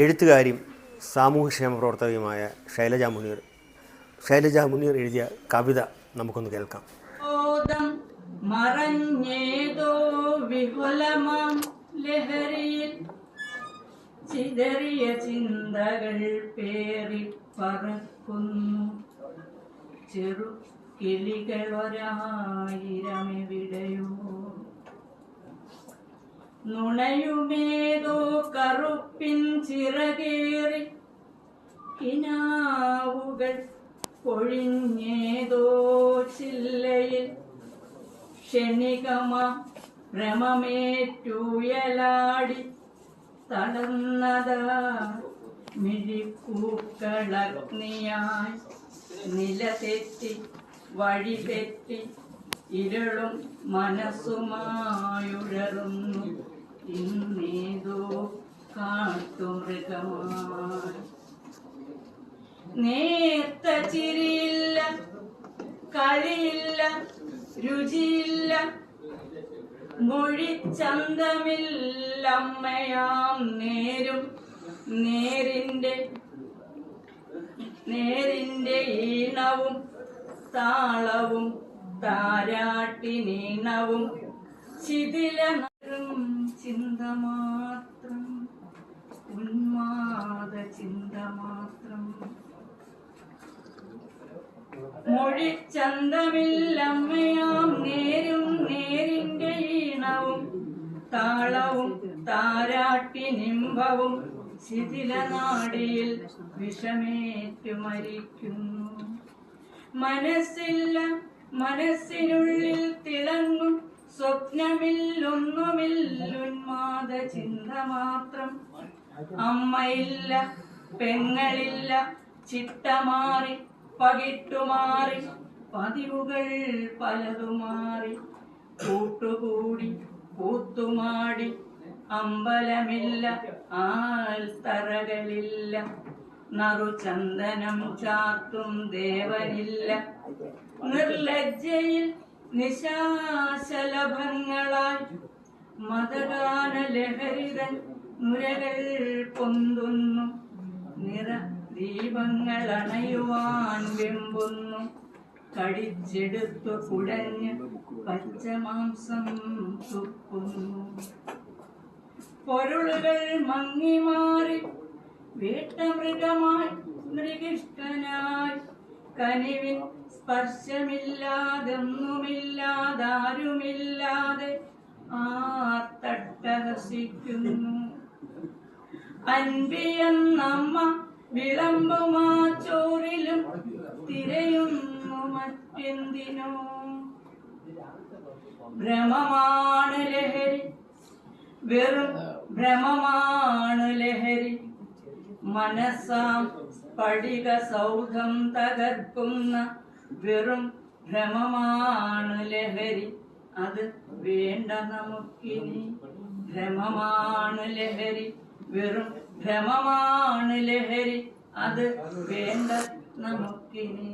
എഴുത്തുകാരിയും സാമൂഹ്യക്ഷേമ പ്രവർത്തകയുമായ ഷൈലജ മുനീർ എഴുതിയ കവിത നമുക്കൊന്ന് കേൾക്കാം. മറഞ്ഞേതോ വിപുലമാം ലഹരിയിൽ ചിതറിയ ചിന്തകൾ പേറി പറക്കുന്നു. ചെറു കിളികളൊരായിരമെവിടെയോ നുണയുമേതോ കറുപ്പിൻ ചിറകേറി കിനാവുകൾ പൊഴിഞ്ഞേതോ ചില്ലയിൽ ക്ഷണികമ ഭ്രമമേറ്റുയലാടി തളർന്നതാ മിഴിപ്പൂക്കളഗ്നിയായി നിലതെറ്റി വഴിതെറ്റി ഇരുളും മനസ്സുമായുഴറുന്നു ഇന്നേതോ കാട്ടുമൃഗമായി. നേർത്ത ചിരിയില്ല, കളിയില്ല, രുചിയില്ല, മൊഴിച്ചന്തമില്ലമ്മയാം നേരും നേരിന്റെ ഈണവും താളവും താരാട്ടിനീണവും ശിഥില ചിന്ത മാത്രം, ഉന്മാദ ചിന്ത മാത്രം. മൊഴിച്ചന്തമില്ലമ്മയാം നേരും നേരിന്റെ ഈണവും താളവും താരാട്ടിനിമ്പവും ശിഥില നാടിയിൽ വിഷമേറ്റു മരിക്കുന്നു. മനസ്സില്ല, മനസ്സിനുള്ളിൽ തിളങ്ങും സ്വപ്നമില്ലൊന്നുമില്ലുന്മാദ ചിന്ത മാത്രം. അമ്മയില്ല, പെങ്ങളില്ല, ചിട്ടമാറി പകിട്ടുമാറി പതിവുകൾ പലതുമാറി കൂട്ടുകൂടി കൂത്തുമാടി അമ്പലമില്ല, ആൽത്തറകളില്ല, നറുചന്ദനം ചാർത്തും ദേവനില്ല. നിർലജ്ജയിൽ നിശാശലഭങ്ങളായി മതഗാന ലഹരിതൻ നുരകൾ പൊന്തുന്നു. നിറ ദീപങ്ങൾ അണയുവാൻ വെമ്പുന്നു. കടിച്ചെടുത്തു കുടഞ്ഞ് പച്ചമാംസം തുപ്പുന്നു. പൊരുളുകൾ മങ്ങിമാറി വേട്ടമൃഗമായി മൃഗിഷ്ഠനായി കനിവിൻ സ്പർശമില്ലാതൊന്നുമില്ലാതാരുമില്ലാതെ ആർത്തട്ടഹസിക്കുന്നു. അൻപിയെന്നമ്മ വിളമ്പുമാ ചോറിലും തിരയുന്നു മറ്റെന്തിനോ. ഭ്രമമാണ് ലഹരി, വെറും ഭ്രമമാണ് ലഹരി. മനസ്സാം സ്ഫടിക സൗധം തകർക്കുന്ന വെറും ഭ്രമമാണ് ലഹരി. അത് വേണ്ട നമുക്കിനി. ഭ്രമമാണ് ലഹരി, വെറും ഭ്രമമാണ് ലഹരി. അത് വേണ്ട നമുക്കിനി.